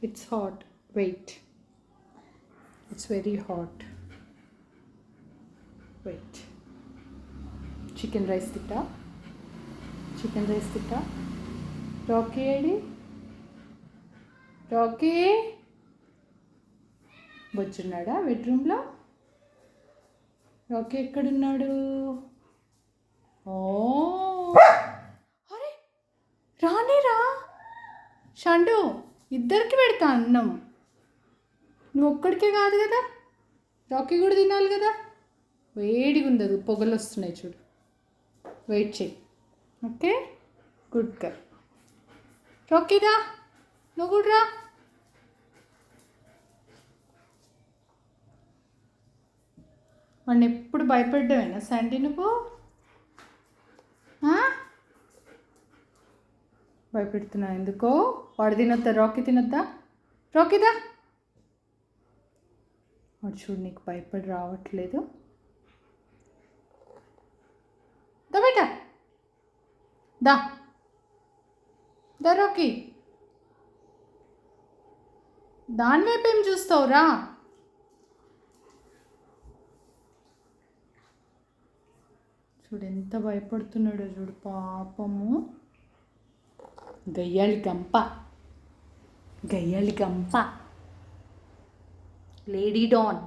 It's hot. Wait. It's very hot. Wait. Chicken rice titta. Chicken rice titta. Rocky edi. Rocky. వచ్చున్నాడా బెడ్రూమ్లో? Rocky ఎక్కడున్నాడు? ఓ అరే రానేరా షండు, ఇద్దరికి పెడతా అన్నం. నువ్వు ఒక్కడికే కాదు కదా, రాకీ కూడా తినాలి కదా. వేడిగా ఉండదు, పొగలు వస్తున్నాయి చూడు. వెయిట్ చేయి. Okay, good girl. రాకీదా, నువ్వు కూడా రా. వాడిని ఎప్పుడు భయపడ్డావేనా శాండీ నువ్వు? భయపెడుతున్నా ఎందుకో? వాడు తినొద్దా? రాకీ తినొద్దా? రాకీదా. వాడు చూడు నీకు భయపడి రావట్లేదు. దా బేటా, దా దా రాకీ. దాని వైపు ఏం చూస్తావురా? చూడు ఎంత భయపడుతున్నాడో చూడు పాపము. గయ్యాళి గంప, గయ్యాళి గంప, లేడీ డాన్.